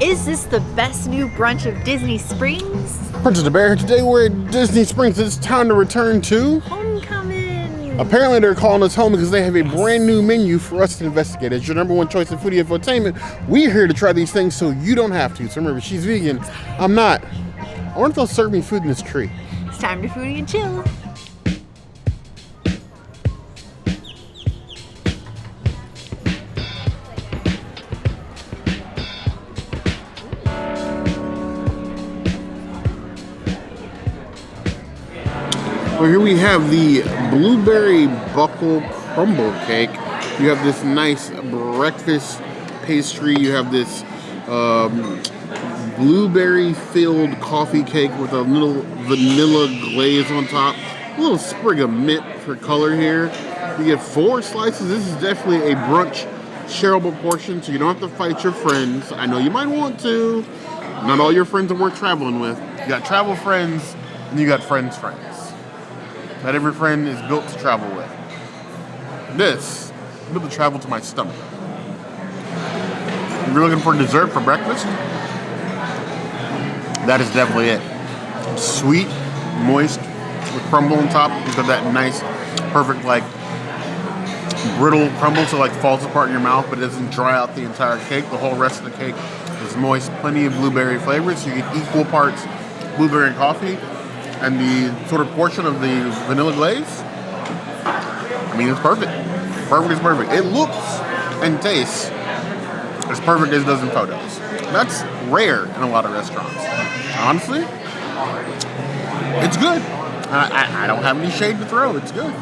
Is this the best new brunch of Disney Springs? Princess the Bear, today we're at Disney Springs. It's time to return to Homecomin. Apparently they're calling us home because they have a brand new menu for us to investigate. As your #1 choice in foodie infotainment, we're here to try these things so you don't have to. So remember, she's vegan, I'm not. I wonder if they'll serve me food in this tree. It's time to foodie and chill. Well, here we have the blueberry buckle crumble cake. You have this nice breakfast pastry. You have this blueberry-filled coffee cake with a little vanilla glaze on top. A little sprig of mint for color here. You get 4 slices. This is definitely a brunch shareable portion, so you don't have to fight your friends. I know you might want to. Not all your friends are worth traveling with. You got travel friends, and you got friends' friends. Not every friend is built to travel with. This is built to travel to my stomach. If you're looking for dessert for breakfast, that is definitely it. Sweet, moist, with crumble on top. You've got that nice, perfect, like, brittle crumble, so like falls apart in your mouth, but it doesn't dry out the entire cake. The whole rest of the cake is moist, plenty of blueberry flavors, so you get equal parts blueberry and coffee. And the sort of portion of the vanilla glaze, I mean, it's perfect. Perfect is perfect. It looks and tastes as perfect as it does in photos. That's rare in a lot of restaurants. Honestly, it's good. I don't have any shade to throw. It's good.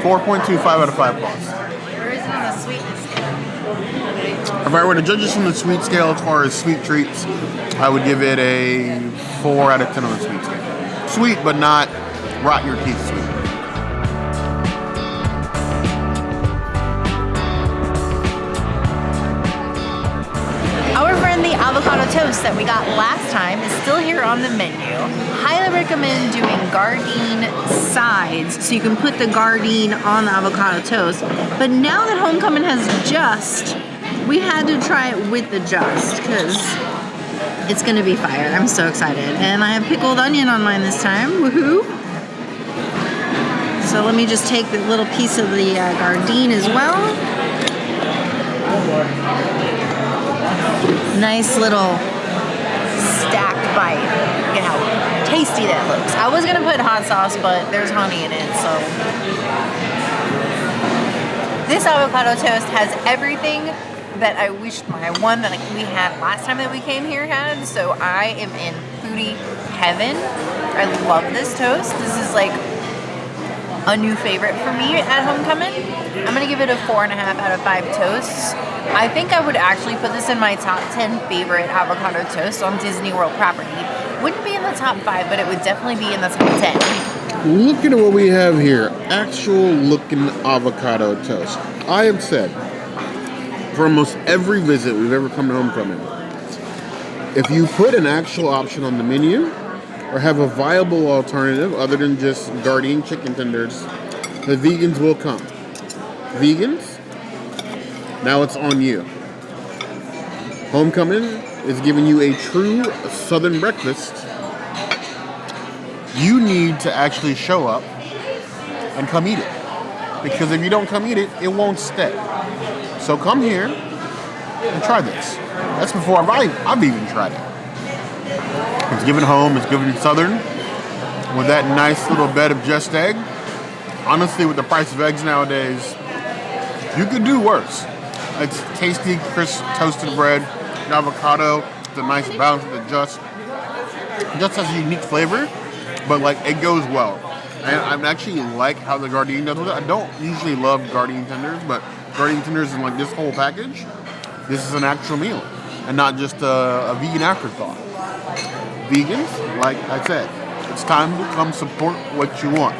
4.25 out of 5 plus. Where is it on the sweetness scale? If I were to judge this on the sweet scale as far as sweet treats, I would give it a 4 out of 10 on the sweet scale. Sweet, but not rot your teeth sweet. Our friendly avocado toast that we got last time is still here on the menu. Highly recommend doing Gardein sides so you can put the Gardein on the avocado toast. But now that Homecomin has Just, we had to try it with the Just because it's gonna be fire. I'm so excited. And I have pickled onion on mine this time. Woohoo! So let me just take the little piece of the Gardein as well. Nice little stacked bite. Look at how tasty that looks. I was gonna put hot sauce, but there's honey in it, so. This avocado toast has everything that I wished my one that we had last time that we came here had, so I am in foodie heaven. I love this toast. This is like a new favorite for me at Homecomin. I'm gonna give it a 4.5 out of 5 toasts. I think I would actually put this in my top 10 favorite avocado toast on Disney World property. Wouldn't be in the top 5, but it would definitely be in the top 10. Looking at what we have here, actual looking avocado toast. I have said, for almost every visit we've ever come to Homecomin, if you put an actual option on the menu or have a viable alternative other than just Gardein Chick'n Tenders, the vegans will come. Vegans, now it's on you. Homecomin is giving you a true Southern breakfast. You need to actually show up and come eat it. Because if you don't come eat it, it won't stay. So come here and try this. That's before I've even tried it. It's given home, it's given Southern, with that nice little bed of just egg. Honestly, with the price of eggs nowadays, you could do worse. It's tasty, crisp, toasted bread, and avocado. It's a nice balance with the just. It just has a unique flavor, but like it goes well. And I actually like how the Gardein does with it. I don't usually love Gardein tenders, but Gardein tenders in like this whole package, this is an actual meal and not just a vegan afterthought. Vegans, like I said, it's time to come support what you want.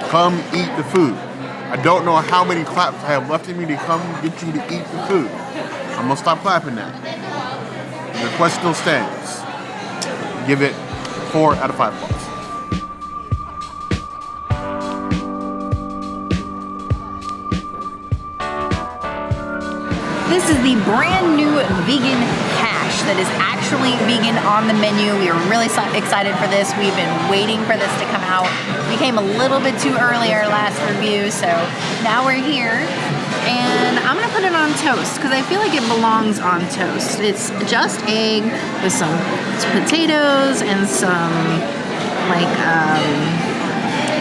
Come eat the food. I don't know how many claps I have left in me to come get you to eat the food. I'm gonna stop clapping now. The request still stands. Give it 4 out of 5 plus. This is the brand new vegan hash that is actually vegan on the menu. We are really excited for this. We've been waiting for this to come out. We came a little bit too early our last review, so now we're here. And I'm gonna put it on toast because I feel like it belongs on toast. It's just egg with some potatoes and some like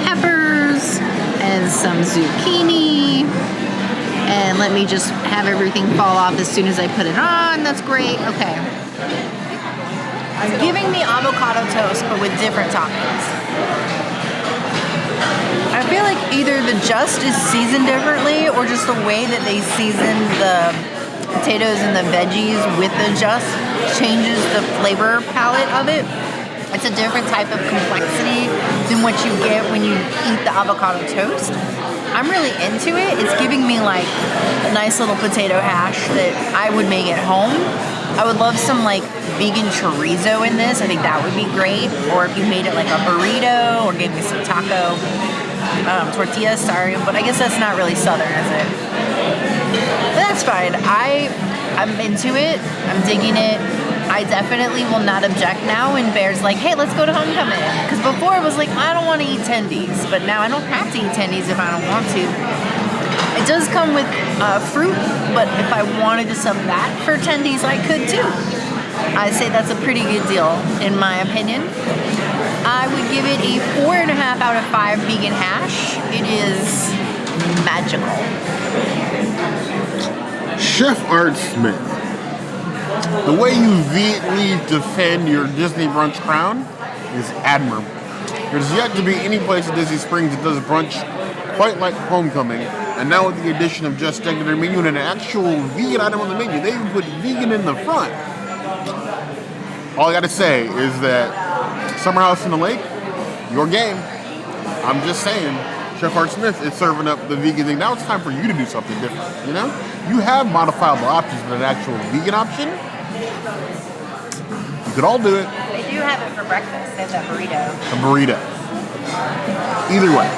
peppers and some zucchini. And let me just have everything fall off as soon as I put it on. That's great. Okay. I'm giving the avocado toast, but with different toppings. I feel like either the Just is seasoned differently or just the way that they season the potatoes and the veggies with the Just changes the flavor palette of it. It's a different type of complexity than what you get when you eat the avocado toast. I'm really into it. It's giving me like a nice little potato hash that I would make at home. I would love some like vegan chorizo in this. I think that would be great. Or if you made it like a burrito or gave me some taco tortillas, sorry. But I guess that's not really Southern, is it? But that's fine. I'm into it. I'm digging it. I definitely will not object now when Bear's like, hey, let's go to Homecomin. Because before it was like, I don't want to eat tendies. But now I don't have to eat tendies if I don't want to. It does come with fruit, but if I wanted to sub that for tendies, I could too. I say that's a pretty good deal, in my opinion. I would give it a 4.5 out of 5 vegan hash. It is magical. Chef Art Smith. The way you vehemently defend your Disney brunch crown is admirable. There's yet to be any place at Disney Springs that does brunch quite like Homecomin, and now with the addition of Just Egg to their menu and an actual vegan item on the menu, they even put vegan in the front. All I gotta say is that Summer House in the Lake, your game. I'm just saying, Chef Art Smith is serving up the vegan thing. Now it's time for you to do something different, you know? You have modifiable options, but an actual vegan option, you could all do it. They do have it for breakfast. They have that burrito. A burrito. Either way,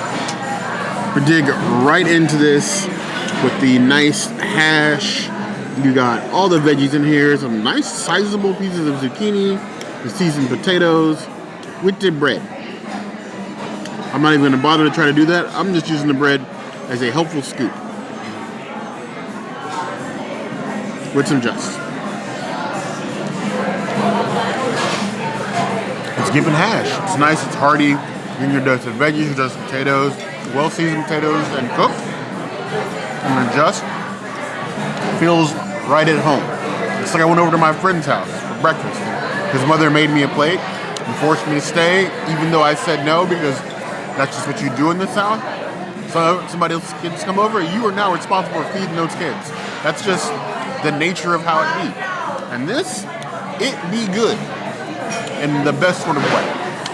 we dig right into this with the nice hash. You got all the veggies in here, some nice sizable pieces of zucchini, the seasoned potatoes with the bread. I'm not even going to bother to try to do that. I'm just using the bread as a helpful scoop. With some Just. It's giving hash. It's nice, it's hearty. You can get dosed with veggies, dosed with potatoes, well-seasoned potatoes and cooked. And then Just feels right at home. It's like I went over to my friend's house for breakfast. His mother made me a plate and forced me to stay, even though I said no, because that's just what you do in the South. So somebody else's kids come over, you are now responsible for feeding those kids. That's just the nature of how it be. And this, it be good in the best sort of way.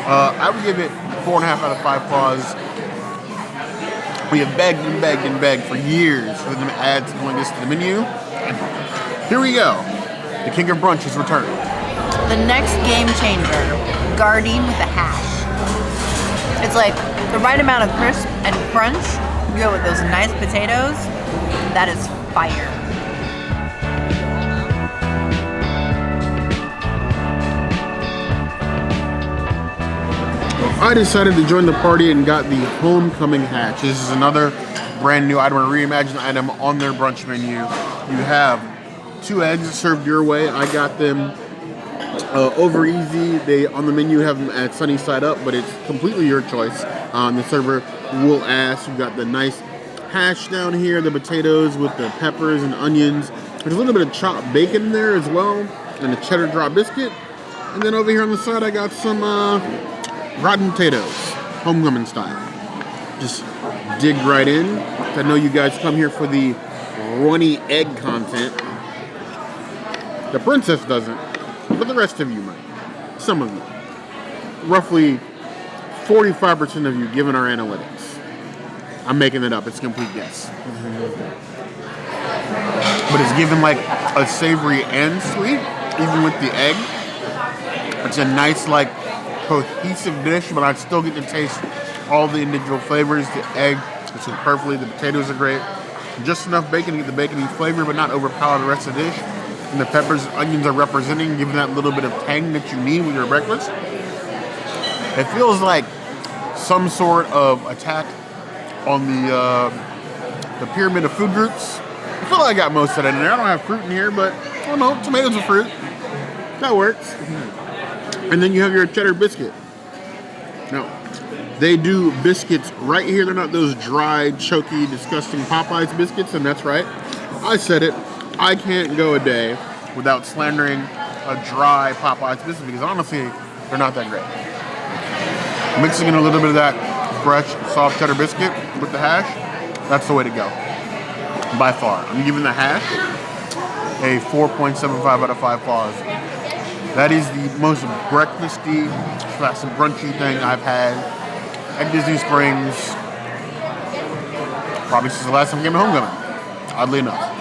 I would give it 4.5 out of 5 claws. We have begged and begged and begged for years for them to add something like this to the menu. And here we go. The king of brunch has returned. The next game changer, Gardein with the hash. It's like the right amount of crisp and crunch. You go with those nice potatoes. That is fire. I decided to join the party and got the Homecomin Hash. This is another brand new item, a reimagined item on their brunch menu. You have 2 eggs served your way. I got them over easy. They on the menu have them at sunny side up, but it's completely your choice. The server will ask. You got the nice hash down here, the potatoes with the peppers and onions. There's a little bit of chopped bacon there as well, and a cheddar drop biscuit. And then over here on the side, I got some rotten potatoes, Homecomin style. Just dig right in. I know you guys come here for the runny egg content. The princess doesn't, but the rest of you might. Some of you. Roughly 45% of you, given our analytics. I'm making it up. It's a complete guess. But it's given like a savory and sweet, even with the egg. It's a nice, like, cohesive dish, but I still get to taste all the individual flavors. The egg is perfectly. The potatoes are great. Just enough bacon to get the bacony flavor, but not overpower the rest of the dish. And the peppers and onions are representing, giving that little bit of tang that you need with your breakfast. It feels like some sort of attack on the pyramid of food groups. I feel like I got most of that in there. I don't have fruit in here, but I don't know, tomatoes are fruit. That works. And then you have your cheddar biscuit. Now, they do biscuits right here. They're not those dry, choky, disgusting Popeyes biscuits, and that's right. I said it. I can't go a day without slandering a dry Popeyes biscuit because honestly, they're not that great. Mixing in a little bit of that fresh, soft cheddar biscuit with the hash, that's the way to go. By far. I'm giving the hash a 4.75 out of 5 claws. That is the most breakfasty, brunchy thing I've had at Disney Springs probably since the last time I came to Homecomin, oddly enough.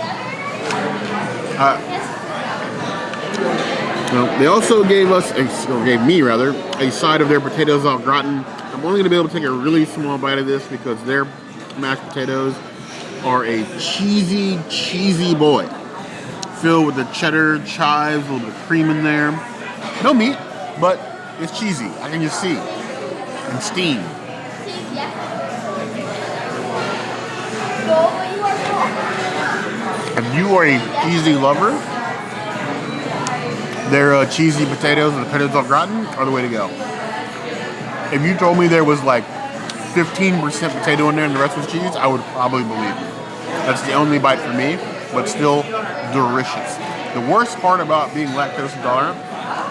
They also gave us, or gave me rather, a side of their potatoes au gratin. I'm only going to be able to take a really small bite of this because their mashed potatoes are a cheesy, cheesy boy. Filled with the cheddar, chives, a little bit of cream in there. No meat, but it's cheesy. I can just see. And steam. If you are a cheesy lover, their cheesy potatoes and the potatoes au gratin are the way to go. If you told me there was like 15% potato in there and the rest was cheese, I would probably believe you. That's the only bite for me, but still delicious. The worst part about being lactose intolerant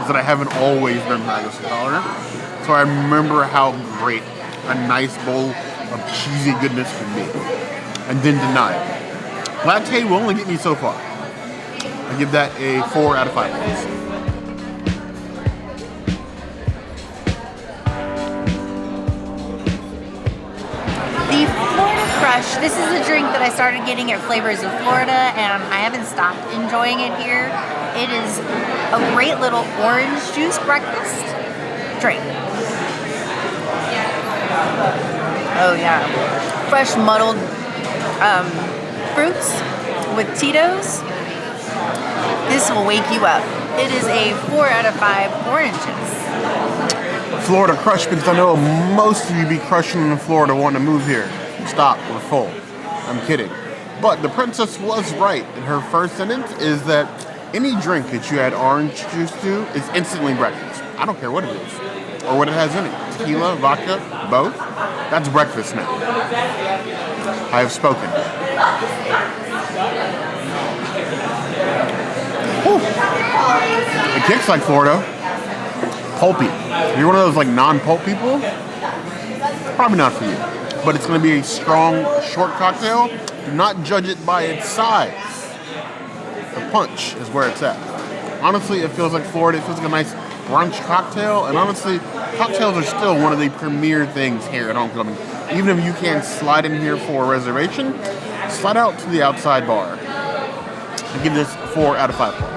is that I haven't always been lactose intolerant. So I remember how great a nice bowl of cheesy goodness can be. And then deny it. Latte will only get me so far. I give that a 4 out of 5 points. The Florida Crush, this is a drink that I started getting at Flavors of Florida, and I haven't stopped enjoying it here. It is a great little orange juice breakfast drink. Oh yeah. Fresh muddled fruits with Tito's. This will wake you up. It is a 4 out of 5 oranges. Florida Crush, because I know most of you be crushing in Florida wanting to move here. Stop, we're full. I'm kidding. But the princess was right in her first sentence is that any drink that you add orange juice to is instantly breakfast. I don't care what it is or what it has in it. Tequila, vodka, both. That's breakfast now. I have spoken. Whew. It kicks like Florida. Pulpy. If you're one of those like non-pulp people, probably not for you. But it's going to be a strong, short cocktail. Do not judge it by its size. The punch is where it's at. Honestly, it feels like Florida. It feels like a nice brunch cocktail. And honestly, cocktails are still one of the premier things here at Homecomin. Even if you can't slide in here for a reservation, slide out to the outside bar. I give this 4 out of 5 points.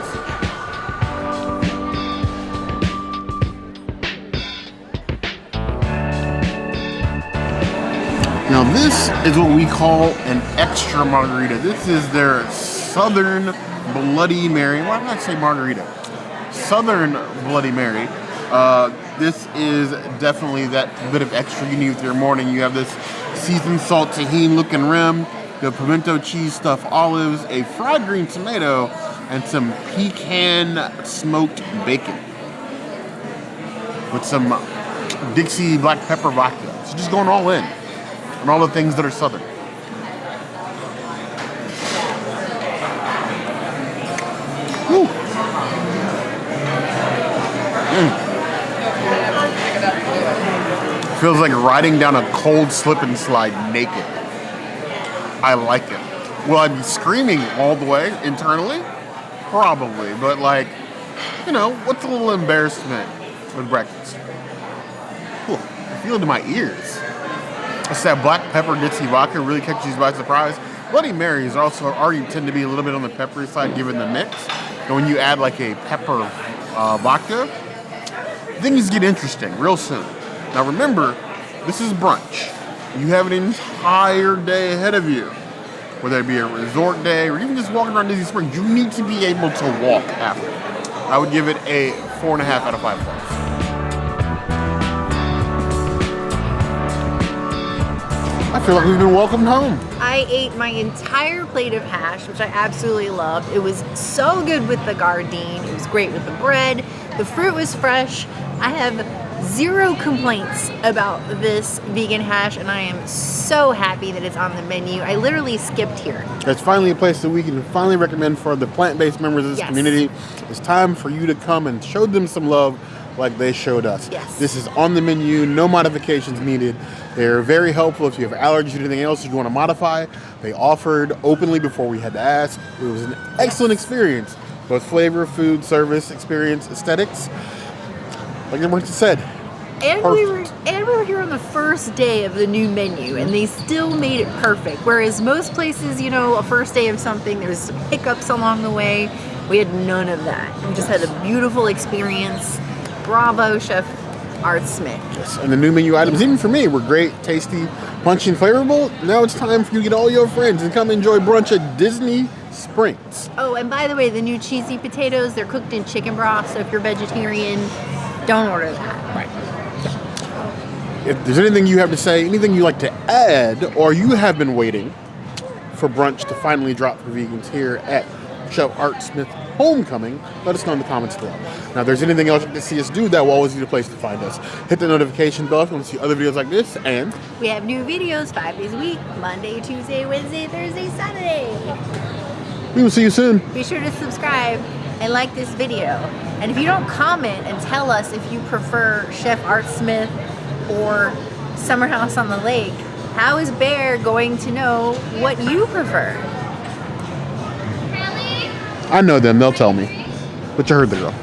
Now this is what we call an extra margarita. This is their Southern Bloody Mary. Why did I say margarita? Southern Bloody Mary. This is definitely that bit of extra you need with your morning. You have this seasoned salt tahini looking rim, the pimento cheese stuffed olives, a fried green tomato, and some pecan smoked bacon. With some Dixie black pepper vodka. So just going all in. And all the things that are Southern. Woo. Feels like riding down a cold slip and slide naked. I like it. Will I be screaming all the way internally? Probably, but like, you know, what's a little embarrassment with breakfast? Whew, I feel it in my ears. It's that black pepper Dixie vodka really catches you by surprise. Bloody Marys also already tend to be a little bit on the peppery side given the mix. And when you add like a pepper vodka, things get interesting real soon. Now remember, this is brunch. You have an entire day ahead of you whether it be a resort day or even just walking around Disney Springs, you need to be able to walk after. I would give it a 4.5 out of 5 stars. I feel like we've been welcomed home. I ate my entire plate of hash, which I absolutely loved. It was so good with the Gardein. It was great with the bread. The fruit was fresh. I have 0 complaints about this vegan hash, and I am so happy that it's on the menu. I literally skipped here. It's finally a place that we can finally recommend for the plant-based members of this community. It's time for you to come and show them some love like they showed us. Yes. This is on the menu, no modifications needed. They're very helpful if you have allergies or anything else you want to modify. They offered openly before we had to ask. It was an excellent experience, both flavor, food, service, experience, aesthetics. Like the merchant said. And we were here on the first day of the new menu, and they still made it perfect. Whereas most places, you know, a first day of something, there's some hiccups along the way. We had none of that. We just had a beautiful experience. Bravo, Chef Art Smith. Yes, and the new menu items, even for me, were great, tasty, punchy, and flavorful. Now it's time for you to get all your friends and come enjoy brunch at Disney Springs. Oh, and by the way, the new cheesy potatoes, they're cooked in chicken broth, so if you're vegetarian, don't order that. Right. If there's anything you have to say, anything you'd like to add, or you have been waiting for brunch to finally drop for vegans here at Chef Art Smith Homecoming, let us know in the comments below. Now, if there's anything else you'd like to see us do, that will always be the place to find us. Hit the notification bell if you want to see other videos like this, and we have new videos 5 days a week, Monday, Tuesday, Wednesday, Thursday, Saturday. We will see you soon. Be sure to subscribe and like this video. And if you don't comment and tell us if you prefer Chef Art Smith or Summer House on the Lake, how is Bear going to know what you prefer? I know them, they'll tell me. But you heard the girl.